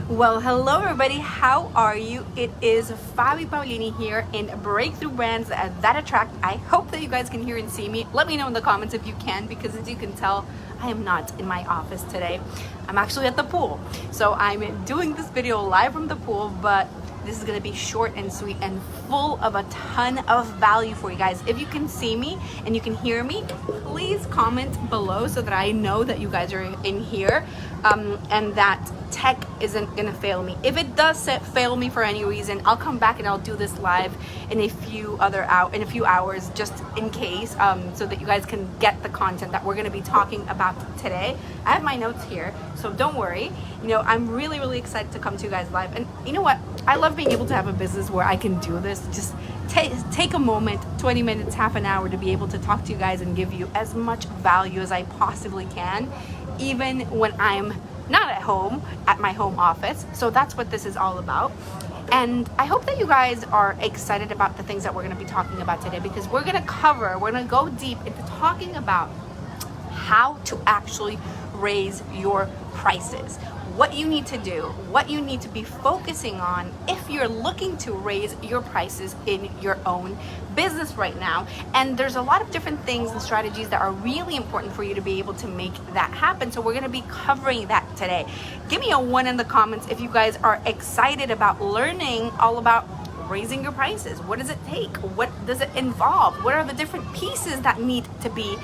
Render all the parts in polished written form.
Well, hello everybody, how are you? It is Fabi Paolini here in Breakthrough Brands That Attract. I hope that you guys can hear and see me. Let me know in the comments if you can, because as you can tell, I am not in my office today. I'm actually at the pool. So I'm doing this video live from the pool, but this is gonna be short and sweet and full of a ton of value for you guys. If you can see me and you can hear me, please comment below so that I know that you guys are in here and that tech isn't gonna fail me. If it does fail me for any reason, I'll come back and I'll do this live in a few hours just in case, so that you guys can get the content that we're gonna be talking about today. I have my notes here, so don't worry. You know, I'm really excited to come to you guys live. And you know what? I love being able to have a business where I can do this. Just take a moment, 20 minutes, half an hour to be able to talk to you guys and give you as much value as I possibly can, even when I'm not at home, at my home office. So that's what this is all about. And I hope that you guys are excited about the things that we're gonna be talking about today, because we're gonna go deep into talking about how to actually raise your prices, what you need to do, what you need to be focusing on if you're looking to raise your prices in your own business right now. And there's a lot of different things and strategies that are really important for you to be able to make that happen. So we're gonna be covering that today. Give me a 1 in the comments if you guys are excited about learning all about raising your prices. What does it take? What does it involve? What are the different pieces that need to be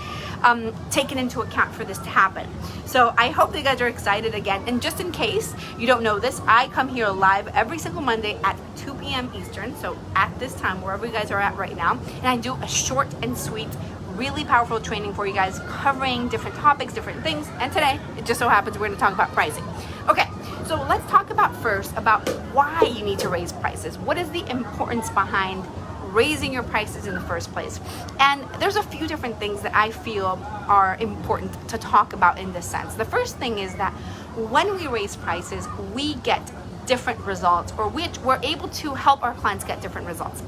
taken into account for this to happen? So I hope that you guys are excited again. And just in case you don't know this, I come here live every single Monday at 2 p.m. Eastern. So at this time, wherever you guys are at right now, and I do a short and sweet, really powerful training for you guys covering different topics, different things. And today, it just so happens we're gonna talk about pricing. Okay, so let's talk about why you need to raise prices. What is the importance behind raising your prices in the first place? And there's a few different things that I feel are important to talk about in this sense. The first thing is that when we raise prices, we get different results, or we're able to help our clients get different results.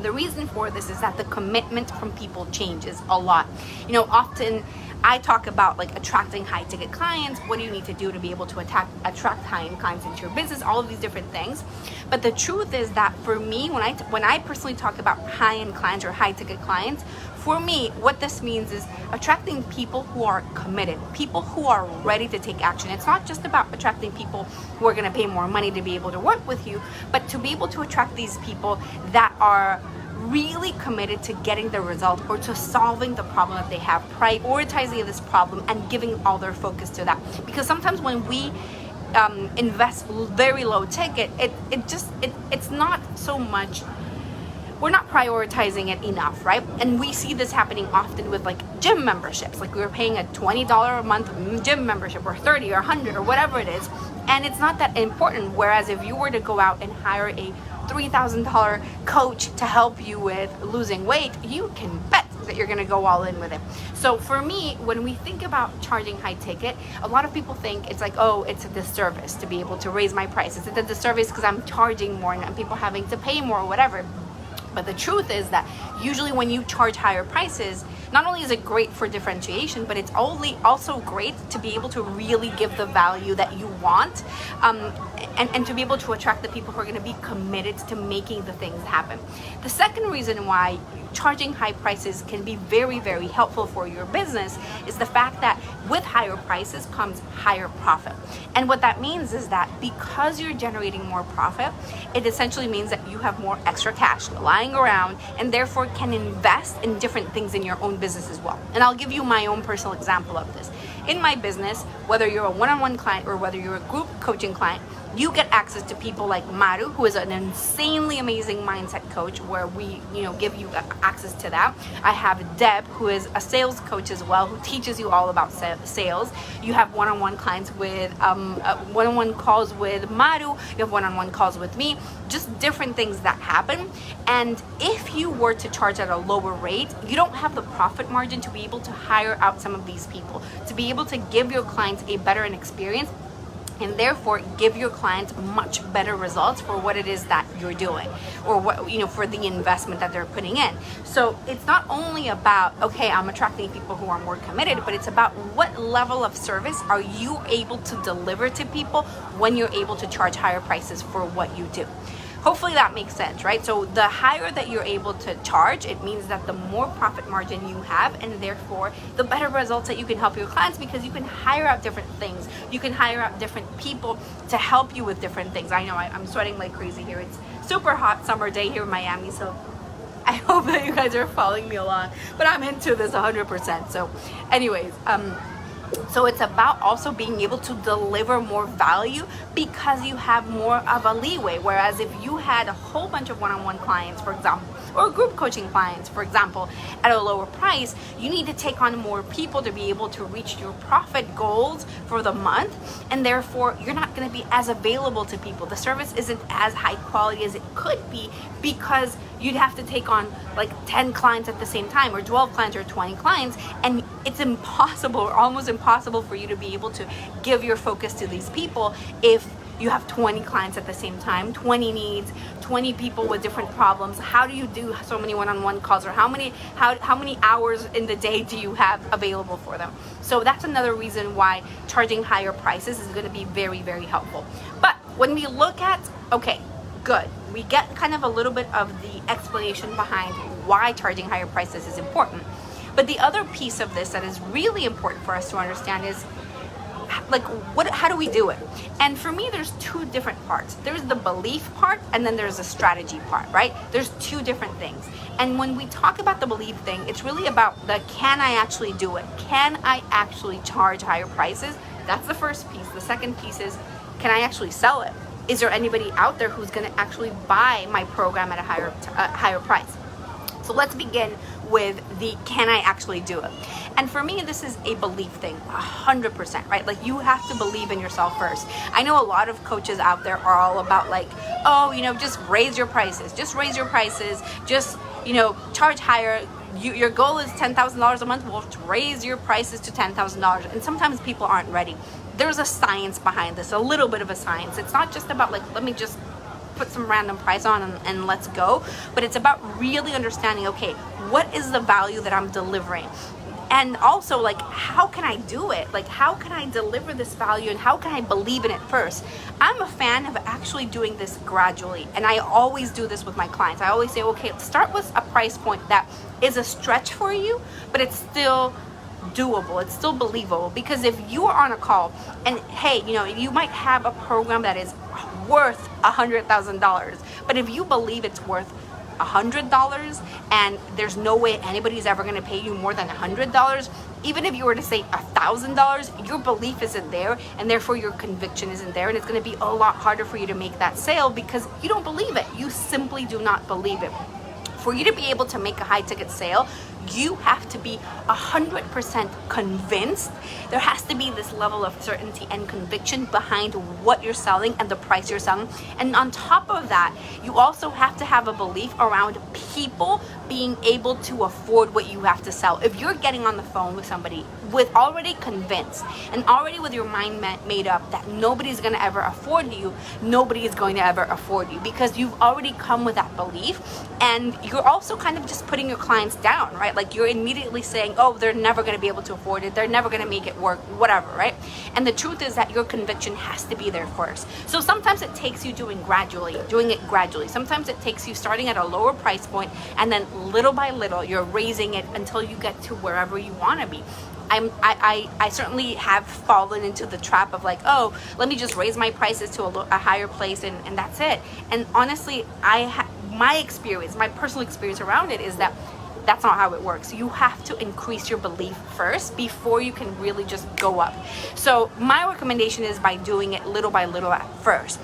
The reason for this is that the commitment from people changes a lot. You know, often I talk about like attracting high ticket clients. What do you need to do to be able to attract high end clients into your business? All of these different things. But the truth is that for me, when I personally talk about high end clients or high ticket clients, for me, what this means is attracting people who are committed, people who are ready to take action. It's not just about attracting people who are going to pay more money to be able to work with you, but to be able to attract these people that are really committed to getting the result or to solving the problem that they have, prioritizing this problem and giving all their focus to that. Because sometimes when we invest very low ticket, it's not so much, we're not prioritizing it enough, right? And we see this happening often with like gym memberships. Like we're paying a $20 a month gym membership, or 30 or 100 or whatever it is, and it's not that important. Whereas if you were to go out and hire a $3,000 coach to help you with losing weight, you can bet that you're gonna go all in with it. So for me, when we think about charging high ticket, a lot of people think it's like, oh, it's a disservice to be able to raise my prices. It's a disservice because I'm charging more and people having to pay more or whatever. But the truth is that usually when you charge higher prices, not only is it great for differentiation, but it's also great to be able to really give the value that you want, and to be able to attract the people who are going to be committed to making the things happen. The second reason why charging high prices can be very helpful for your business is the fact that with higher prices comes higher profit. And what that means is that because you're generating more profit, it essentially means that you have more extra cash lying around and therefore can invest in different things in your own business as well. And I'll give you my own personal example of this. In my business, whether you're a one-on-one client or whether you're a group coaching client, you get access to people like Maru, who is an insanely amazing mindset coach, where we, give you access to that. I have Deb, who is a sales coach as well, who teaches you all about sales. You have one-on-one clients with one-on-one calls with Maru. You have one-on-one calls with me. Just different things that happen. And if you were to charge at a lower rate, you don't have the profit margin to be able to hire out some of these people, to be able to give your clients a better experience and therefore give your clients much better results for what it is that you're doing, or what, for the investment that they're putting in. So it's not only about, okay, I'm attracting people who are more committed, but it's about what level of service are you able to deliver to people when you're able to charge higher prices for what you do. Hopefully that makes sense, right? So the higher that you're able to charge, it means that the more profit margin you have, and therefore the better results that you can help your clients, because you can hire out different things. You can hire out different people to help you with different things. I know I'm sweating like crazy here. It's super hot summer day here in Miami, so I hope that you guys are following me along, but I'm into this 100%. So anyways, so it's about also being able to deliver more value because you have more of a leeway. Whereas if you had a whole bunch of one-on-one clients, for example, or group coaching clients, for example, at a lower price, you need to take on more people to be able to reach your profit goals for the month. And therefore, you're not going to be as available to people. The service isn't as high quality as it could be because you'd have to take on like 10 clients at the same time, or 12 clients, or 20 clients, and it's impossible, or almost impossible, for you to be able to give your focus to these people if you have 20 clients at the same time, 20 needs, 20 people with different problems. How do you do so many one-on-one calls, or how many hours in the day do you have available for them? So that's another reason why charging higher prices is going to be very, very helpful. But when we look at, okay, good, we get kind of a little bit of the explanation behind why charging higher prices is important. But the other piece of this that is really important for us to understand is, like, how do we do it? And for me, there's two different parts. There's the belief part, and then there's the strategy part, right? There's two different things. And when we talk about the belief thing, it's really about the, can I actually do it? Can I actually charge higher prices? That's the first piece. The second piece is, can I actually sell it? Is there anybody out there who's going to actually buy my program at a higher price? So let's begin with the, can I actually do it? And for me, this is a belief thing, 100%, right? Like, you have to believe in yourself first. I know a lot of coaches out there are all about like, oh, just raise your prices, just charge higher. Your goal is $10,000 a month. Well, raise your prices to $10,000. And sometimes people aren't ready. There's a science behind this, a little bit of a science. It's not just about like, let me just put some random price on and let's go, but it's about really understanding, okay, what is the value that I'm delivering? And also, like, how can I do it? Like, how can I deliver this value, and how can I believe in it first? I'm a fan of actually doing this gradually, and I always do this with my clients. I always say, okay, start with a price point that is a stretch for you, but it's still doable, it's still believable. Because if you are on a call and, hey, you might have a program that is worth $100,000, but if you believe it's worth $100 and there's no way anybody's ever going to pay you more than $100, even if you were to say $1,000, your belief isn't there, and therefore your conviction isn't there, and it's going to be a lot harder for you to make that sale because you don't believe it. You simply do not believe it. For you to be able to make a high ticket sale, you have to be 100% convinced. There has to be this level of certainty and conviction behind what you're selling and the price you're selling. And on top of that, you also have to have a belief around people being able to afford what you have to sell. If you're getting on the phone with somebody with already convinced and already with your mind made up that nobody's going to ever afford you, nobody is going to ever afford you, because you've already come with that belief, and you're also kind of just putting your clients down, right? Like, you're immediately saying, oh, they're never going to be able to afford it, they're never going to make it work, whatever, right? And the truth is that your conviction has to be there first. So sometimes it takes you doing it gradually. Sometimes it takes you starting at a lower price point, and then little by little you're raising it until you get to wherever you want to be. I certainly have fallen into the trap of like, oh, let me just raise my prices to a higher place and that's it. And honestly, my personal experience around it is that that's not how it works. You have to increase your belief first before you can really just go up. So my recommendation is by doing it little by little at first,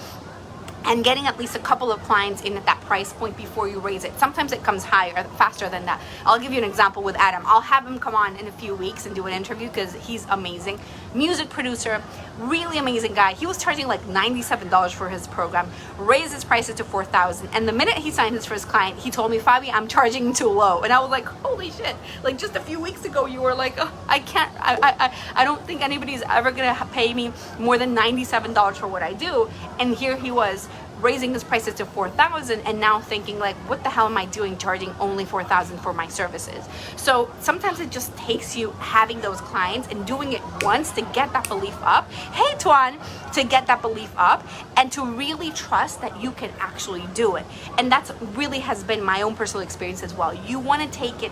and getting at least a couple of clients in at that price point before you raise it. Sometimes it comes higher, faster than that. I'll give you an example with Adam. I'll have him come on in a few weeks and do an interview because he's amazing. music producer, really amazing guy. He was charging like $97 for his program, raised his prices to $4,000. And the minute he signed his first client, he told me, Fabi, I'm charging too low. And I was like, holy shit. Like just a few weeks ago, you were like, oh, I don't think anybody's ever gonna pay me more than $97 for what I do. And here he was raising his prices to $4,000 and now thinking like, what the hell am I doing charging only $4,000 for my services? So sometimes it just takes you having those clients and doing it once to get that belief up. Hey Tuan, to get that belief up and to really trust that you can actually do it. And that's really has been my own personal experience as well. You want to take it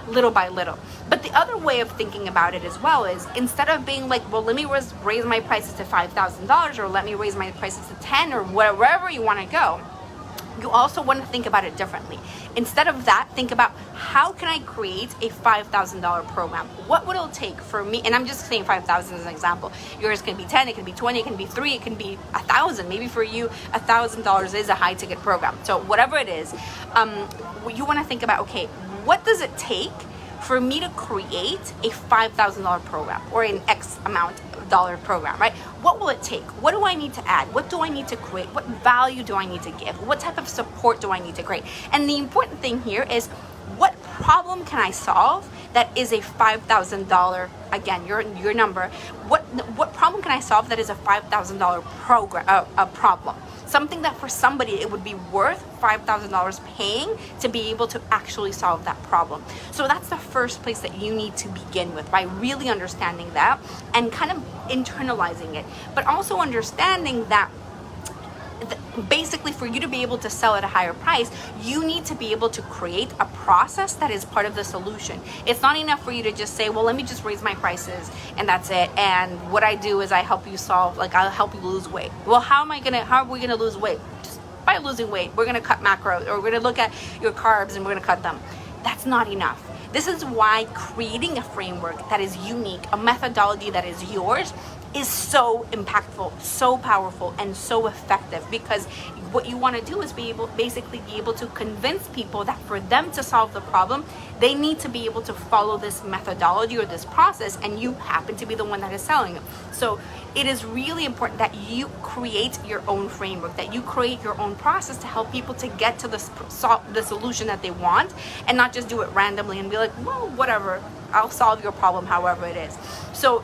little by little. But the other way of thinking about it as well is instead of being like, well, let me raise my prices to $5,000 or let me raise my prices to 10 or wherever you want to go, you also want to think about it differently. Instead of that, think about how can I create a $5,000 program? What would it take for me? And I'm just saying 5,000 as an example. Yours can be 10, it can be 20, it can be 3, it can be 1,000. Maybe for you, $1,000 is a high ticket program. So whatever it is, you want to think about, okay, what does it take for me to create a $5,000 program or an X amount of dollar program, right? What will it take? What do I need to add? What do I need to create? What value do I need to give? What type of support do I need to create? And the important thing here is what problem can I solve that is a $5,000, again, your number, what problem can I solve that is a $5,000 problem? Something that for somebody it would be worth $5,000 paying to be able to actually solve that problem. So that's the first place that you need to begin with, by really understanding that and kind of internalizing it, but also understanding that basically for you to be able to sell at a higher price, you need to be able to create a process that is part of the solution. It's not enough for you to just say, well, let me just raise my prices and that's it. And what I do is I help you solve, like I'll help you lose weight. Well, how are we gonna lose weight? Just by losing weight. We're gonna cut macros, or we're gonna look at your carbs and we're gonna cut them. That's not enough. This is why creating a framework that is unique, a methodology that is yours, is so impactful, so powerful, and so effective, because what you want to do is basically be able to convince people that for them to solve the problem, they need to be able to follow this methodology or this process, and you happen to be the one that is selling it. So it is really important that you create your own framework, that you create your own process to help people to get to the solution that they want, and not just do it randomly and be like, well, whatever, I'll solve your problem however it is. So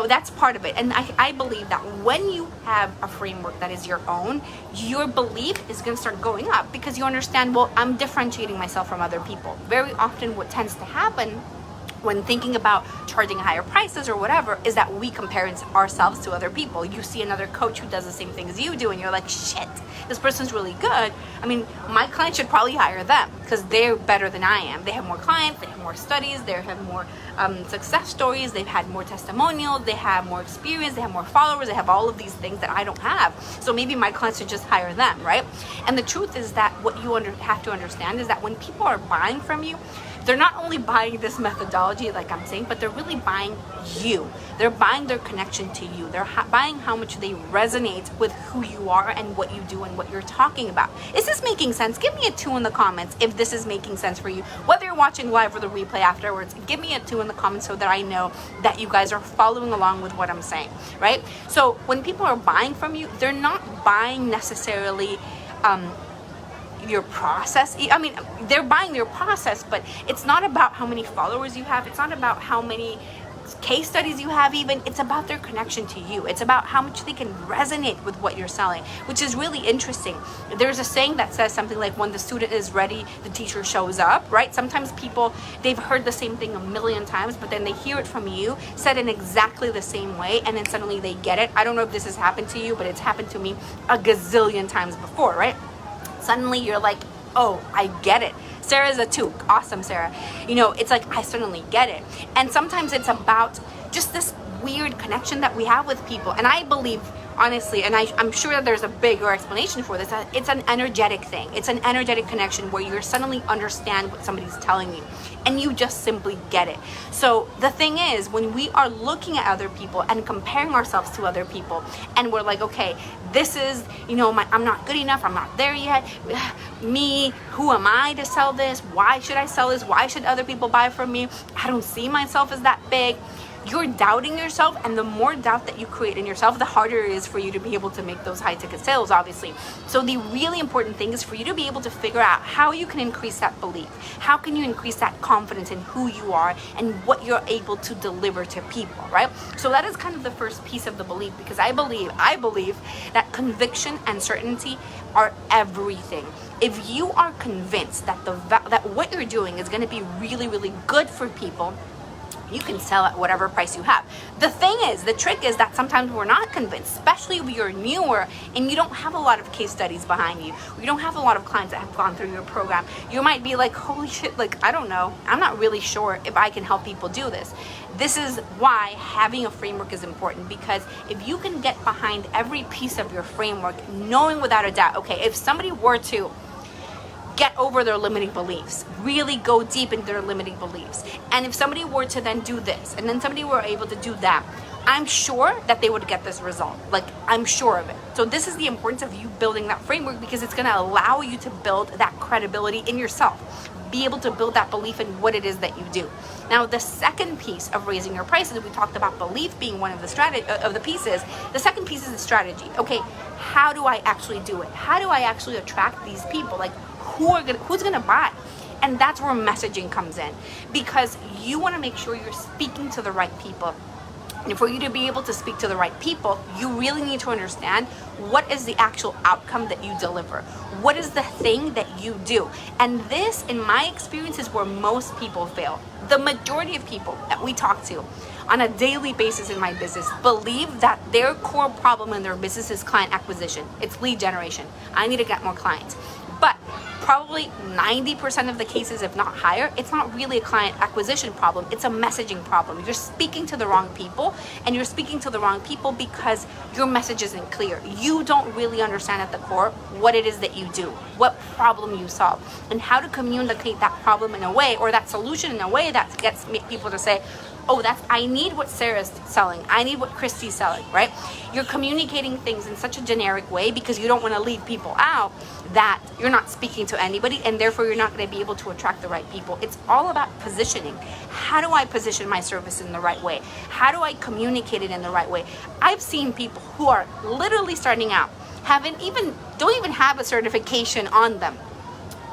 that's part of it. And I believe that when you have a framework that is your own, your belief is going to start going up, because you understand, well, I'm differentiating myself from other people. Very often what tends to happen when thinking about charging higher prices or whatever is that we compare ourselves to other people. You see another coach who does the same thing as you do and you're like, shit, this person's really good. I mean, my client should probably hire them because they're better than I am. They have more clients, they have more studies, they have more success stories, they've had more testimonials, they have more experience, they have more followers, they have all of these things that I don't have. So maybe my clients should just hire them, right? And the truth is that what you have to understand is that when people are buying from you, they're not only buying this methodology, like I'm saying, but they're really buying you. They're buying their connection to you. They're buying how much they resonate with who you are and what you do and what you're talking about. Is this making sense? Give me a 2 in the comments if this is making sense for you. Whether you're watching live or the replay afterwards, give me a 2 in the comments so that I know that you guys are following along with what I'm saying, right? So when people are buying from you, they're not buying necessarily your process. I mean, they're buying your process, but it's not about how many followers you have. It's not about how many case studies you have even. It's about their connection to you. It's about how much they can resonate with what you're selling, which is really interesting. There's a saying that says something like, when the student is ready, the teacher shows up, right? Sometimes people, they've heard the same thing a million times, but then they hear it from you said in exactly the same way, and then suddenly they get it. I don't know if this has happened to you, but it's happened to me a gazillion times before, right? Suddenly you're like, oh, I get it. Sarah's a 2. Awesome, Sarah. It's like, I suddenly get it. And sometimes it's about just this weird connection that we have with people. And I believe, honestly, and I'm sure that there's a bigger explanation for this, that it's an energetic thing. It's an energetic connection where you suddenly understand what somebody's telling you and you just simply get it. So the thing is, when we are looking at other people and comparing ourselves to other people, and we're like, okay, this is, I'm not good enough, I'm not there yet, me, who am I to sell this? Why should I sell this? Why should other people buy from me? I don't see myself as that big. you're doubting yourself, and the more doubt that you create in yourself, the harder it is for you to be able to make those high ticket sales, obviously. So the really important thing is for you to be able to figure out how you can increase that belief. How can you increase that confidence in who you are and what you're able to deliver to people, right? So that is kind of the first piece of the belief, because I believe that conviction and certainty are everything. If you are convinced that that what you're doing is going to be really, really good for people, you can sell at whatever price you have. The trick is that sometimes we're not convinced, especially if you're newer and you don't have a lot of case studies behind you. You don't have a lot of clients that have gone through your program. You might be like, holy shit, like, I don't know. I'm not really sure if I can help people do this. This is why having a framework is important, because if you can get behind every piece of your framework, knowing without a doubt, okay, if somebody were to get over their limiting beliefs, really go deep into their limiting beliefs, and if somebody were to then do this, and then somebody were able to do that, I'm sure that they would get this result. Like, I'm sure of it. So this is the importance of you building that framework, because it's going to allow you to build that credibility in yourself, be able to build that belief in what it is that you do. Now, the second piece of raising your prices, we talked about belief being one of the pieces. The second piece is the strategy. Okay, how do I actually do it? How do I actually attract these people? Like, who's gonna buy? And that's where messaging comes in, because you want to make sure you're speaking to the right people. And for you to be able to speak to the right people, you really need to understand what is the actual outcome that you deliver. What is the thing that you do? And this, in my experience, is where most people fail. The majority of people that we talk to on a daily basis in my business believe that their core problem in their business is client acquisition. It's lead generation. I need to get more clients. But probably 90% of the cases, if not higher, it's not really a client acquisition problem. It's a messaging problem. You're speaking to the wrong people, and you're speaking to the wrong people because your message isn't clear. You don't really understand at the core what it is that you do, what problem you solve, and how to communicate that problem in a way, or that solution in a way that gets people to say, oh, I need what Sarah's selling. I need what Christy's selling, right? You're communicating things in such a generic way because you don't want to leave people out, that you're not speaking to anybody, and therefore you're not going to be able to attract the right people. It's all about positioning. How do I position my service in the right way? How do I communicate it in the right way? I've seen people who are literally starting out, don't even have a certification on them,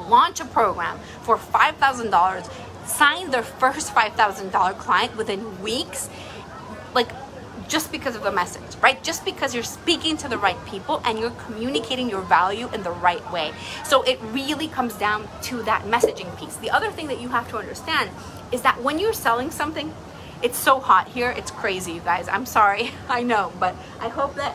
launch a program for $5,000, sign their first $5,000 client within weeks, like, just because of the message, right? Just because you're speaking to the right people and you're communicating your value in the right way. So it really comes down to that messaging piece. The other thing that you have to understand is that when you're selling something, it's so hot here, it's crazy, you guys. I'm sorry, I know, but I hope that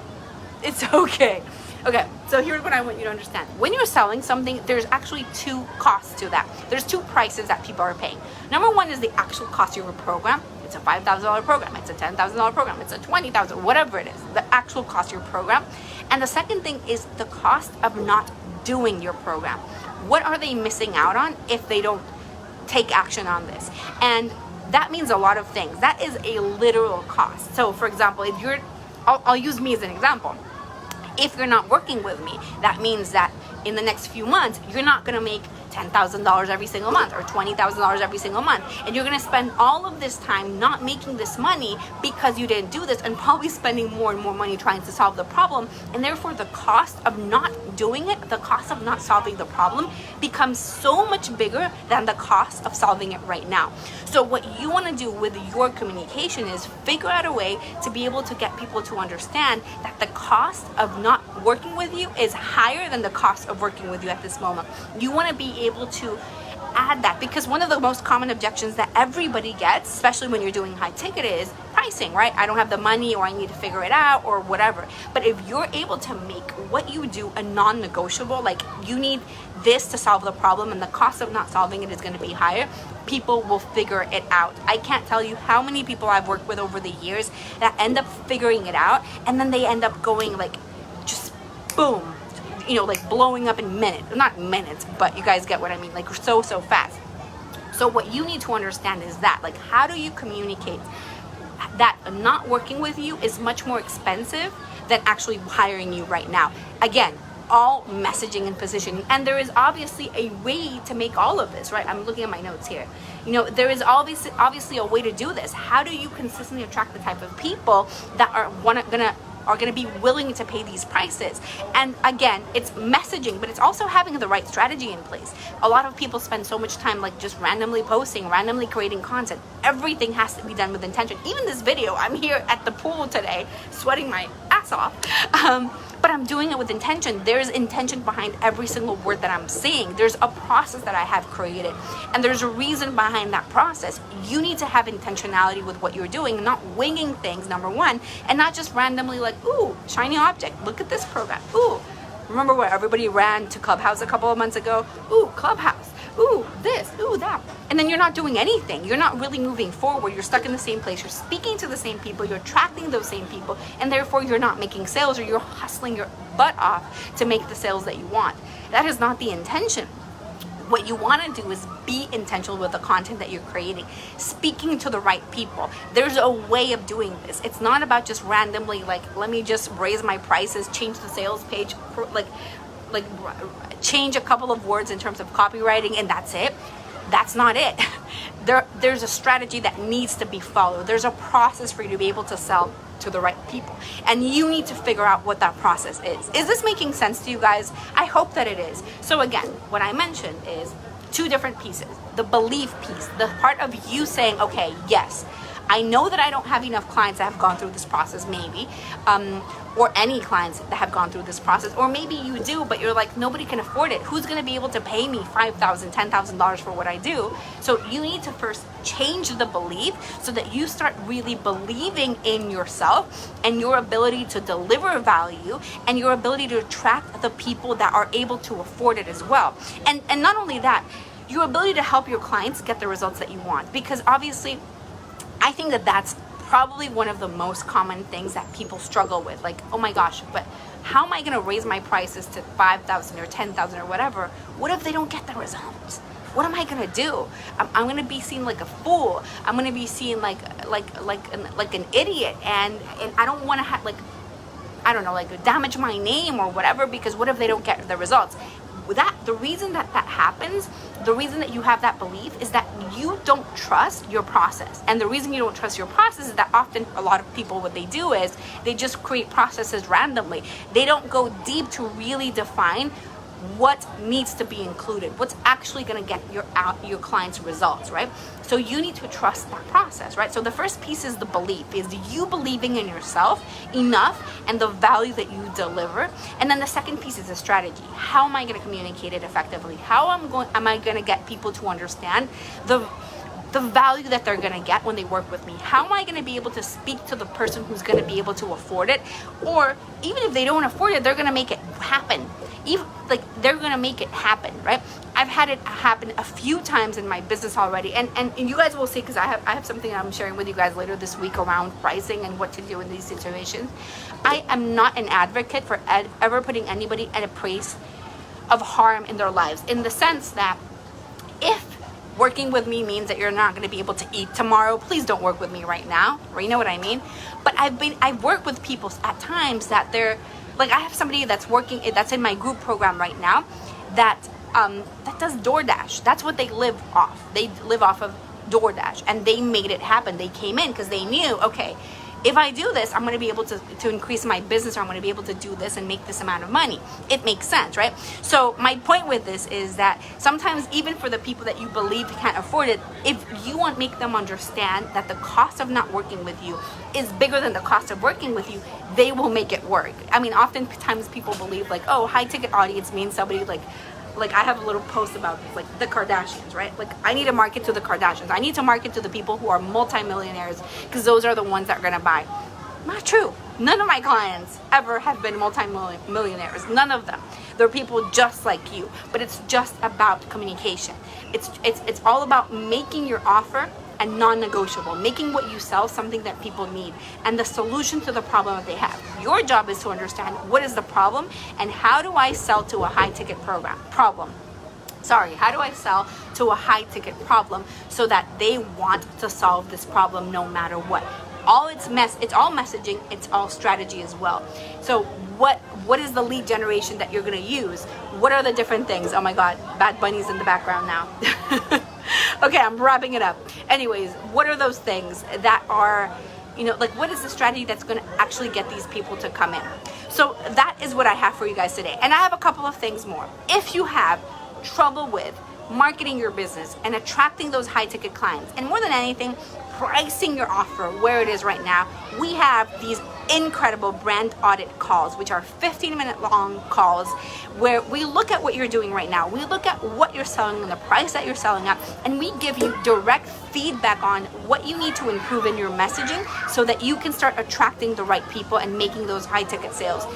it's okay. Okay, so here's what I want you to understand. When you're selling something, there's actually two costs to that. There's two prices that people are paying. Number one is the actual cost of your program. It's a $5,000 program, it's a $10,000 program, it's a $20,000, whatever it is, the actual cost of your program. And the second thing is the cost of not doing your program. What are they missing out on if they don't take action on this? And that means a lot of things. That is a literal cost. So for example, if I'll use me as an example. If you're not working with me, that means that in the next few months, you're not going to make $10,000 every single month or $20,000 every single month. And you're going to spend all of this time not making this money because you didn't do this, and probably spending more and more money trying to solve the problem. And therefore, the cost of not doing it, the cost of not solving the problem, becomes so much bigger than the cost of solving it right now. So what you want to do with your communication is figure out a way to be able to get people to understand that the cost of not working with you is higher than the cost of working with you at this moment. You want to be able to add that, because one of the most common objections that everybody gets, especially when you're doing high ticket, is pricing, right? I don't have the money, or I need to figure it out, or whatever. But if you're able to make what you do a non-negotiable, like you need this to solve the problem and the cost of not solving it is going to be higher, people will figure it out. I can't tell you how many people I've worked with over the years that end up figuring it out, and then they end up going like just boom, like blowing up in minutes. Not minutes, but you guys get what I mean, like so fast. So what you need to understand is that, like, how do you communicate that not working with you is much more expensive than actually hiring you right now? Again, all messaging and positioning. And there is obviously a way to make all of this, right? I'm looking at my notes here. You know, there is obviously a way to do this. How do you consistently attract the type of people that are gonna be willing to pay these prices? And again, it's messaging, but it's also having the right strategy in place. A lot of people spend so much time like just randomly posting, randomly creating content. Everything has to be done with intention. Even this video, I'm here at the pool today, sweating my ass off. But I'm doing it with intention. There's intention behind every single word that I'm saying. There's a process that I have created, and there's a reason behind that process. You need to have intentionality with what you're doing, not winging things, number one, and not just randomly like, ooh, shiny object, look at this program. Ooh, remember where everybody ran to Clubhouse a couple of months ago? Ooh, Clubhouse. Ooh, this, ooh, that. And then you're not doing anything. You're not really moving forward. You're stuck in the same place. You're speaking to the same people. You're attracting those same people. And therefore, you're not making sales, or you're hustling your butt off to make the sales that you want. That is not the intention. What you want to do is be intentional with the content that you're creating, speaking to the right people. There's a way of doing this. It's not about just randomly, like, let me just raise my prices, change the sales page, like change a couple of words in terms of copywriting, and that's it. That's not it. There's a strategy that needs to be followed. There's a process for you to be able to sell to the right people, and you need to figure out what that process is. Is this making sense to you guys? I hope that it is. So again, what I mentioned is two different pieces. The belief piece, the part of you saying, okay, yes, I know that I don't have enough clients that have gone through this process, maybe, or any clients that have gone through this process, or maybe you do, but you're like, nobody can afford it. Who's going to be able to pay me $5,000, $10,000 for what I do? So you need to first change the belief so that you start really believing in yourself and your ability to deliver value and your ability to attract the people that are able to afford it as well. And not only that, your ability to help your clients get the results that you want, because obviously, I think that that's probably one of the most common things that people struggle with. Like, oh my gosh, but how am I going to raise my prices to 5,000 or 10,000 or whatever? What if they don't get the results? What am I going to do? I'm going to be seen like a fool. I'm going to be seen like an idiot, and I don't want to have like damage my name or whatever, because what if they don't get the results? The reason that happens, the reason that you have that belief is that you don't trust your process. And the reason you don't trust your process is that often a lot of people, what they do is they just create processes randomly. They don't go deep to really define what needs to be included, what's actually going to get your clients results, right? So you need to trust that process, right? So the first piece is the belief, is you believing in yourself enough and the value that you deliver. And then the second piece is the strategy. How am I going to communicate it effectively? How am I going to get people to understand the value that they're going to get when they work with me? How am I going to be able to speak to the person who's going to be able to afford it? Or even if they don't afford it, they're going to make it happen. They're going to make it happen, right? I've had it happen a few times in my business already. And you guys will see, because I have something I'm sharing with you guys later this week around pricing and what to do in these situations. I am not an advocate for ever putting anybody at a place of harm in their lives, in the sense that if working with me means that you're not going to be able to eat tomorrow, please don't work with me right now, or you know what I mean? But I've worked with people at times that they're like, I have somebody that's in my group program right now that does DoorDash. That's what they live off. They live off of DoorDash, and they made it happen. They came in because they knew, okay, if I do this, I'm going to be able to increase my business, or I'm going to be able to do this and make this amount of money. It makes sense, right? So my point with this is that sometimes, even for the people that you believe can't afford it, if you want to make them understand that the cost of not working with you is bigger than the cost of working with you, they will make it work. I mean, oftentimes people believe like, oh, high ticket audience means somebody like I have a little post about this, like the Kardashians, right? Like, I need to market to the Kardashians. I need to market to the people who are multimillionaires, because those are the ones that are going to buy. Not true. None of my clients ever have been multimillionaires. None of them. They're people just like you, but it's just about communication. It's all about making your offer a non-negotiable, making what you sell something that people need, and the solution to the problem that they have. Your job is to understand what is the problem, and how do I sell to a high-ticket problem? How do I sell to a high-ticket problem so that they want to solve this problem no matter what? It's all messaging, it's all strategy as well. So what is the lead generation that you're going to use? What are the different things? Oh my God, Bad Bunny's in the background now. Okay, I'm wrapping it up. Anyways, what are those things that are, like what is the strategy that's going to actually get these people to come in? So that is what I have for you guys today. And I have a couple of things more. If you have trouble with marketing your business and attracting those high ticket clients, and more than anything, pricing your offer where it is right now, we have these incredible brand audit calls, which are 15-minute long calls where we look at what you're doing right now. We look at what you're selling and the price that you're selling at, and we give you direct feedback on what you need to improve in your messaging so that you can start attracting the right people and making those high ticket sales.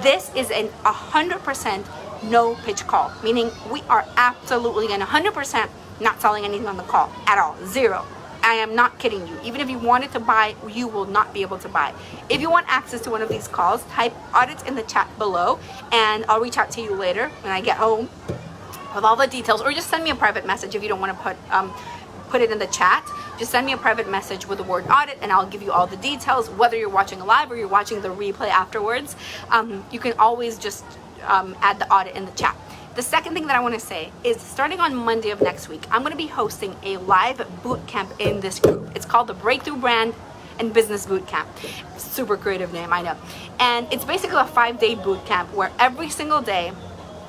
This is an 100% no pitch call, meaning we are absolutely and 100% not selling anything on the call at all. Zero. I am not kidding you. Even if you wanted to buy, you will not be able to buy. If you want access to one of these calls, type audits in the chat below and I'll reach out to you later when I get home with all the details, or just send me a private message if you don't want to put it in the chat. Just send me a private message with the word audit and I'll give you all the details, whether you're watching live or you're watching the replay afterwards. You can always just add the audit in the chat. The second thing that I want to say is starting on Monday of next week, I'm going to be hosting a live boot camp in this group. It's called the Breakthrough Brand and Business Boot Camp. Super creative name, I know. And it's basically a 5-day boot camp where every single day,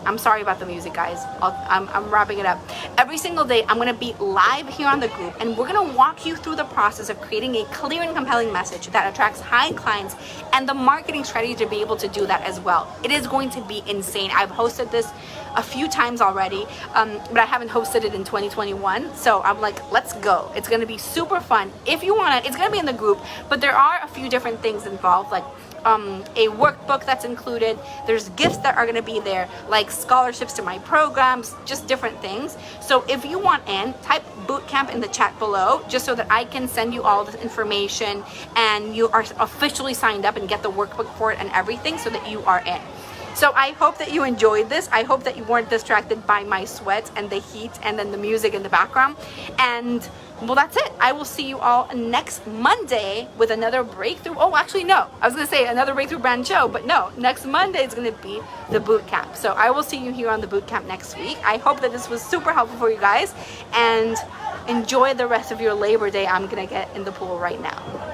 I'm sorry about the music, guys. I'm wrapping it up. Every single day, I'm going to be live here on the group, and we're going to walk you through the process of creating a clear and compelling message that attracts high clients and the marketing strategy to be able to do that as well. It is going to be insane. I've hosted this a few times already, but I haven't hosted it in 2021. So I'm like, let's go. It's going to be super fun. If you want to, it's going to be in the group, but there are a few different things involved, like a workbook that's included. There's gifts that are going to be there, like scholarships to my programs, just different things. So if you want in, type bootcamp in the chat below, just so that I can send you all the information and you are officially signed up and get the workbook for it and everything so that you are in. So I hope that you enjoyed this. I hope that you weren't distracted by my sweat and the heat and then the music in the background. And well, that's it. I will see you all next Monday with another breakthrough. Oh, actually, no. I was going to say another breakthrough brand show, but no. Next Monday is going to be the boot camp. So I will see you here on the boot camp next week. I hope that this was super helpful for you guys, and enjoy the rest of your Labor Day. I'm going to get in the pool right now.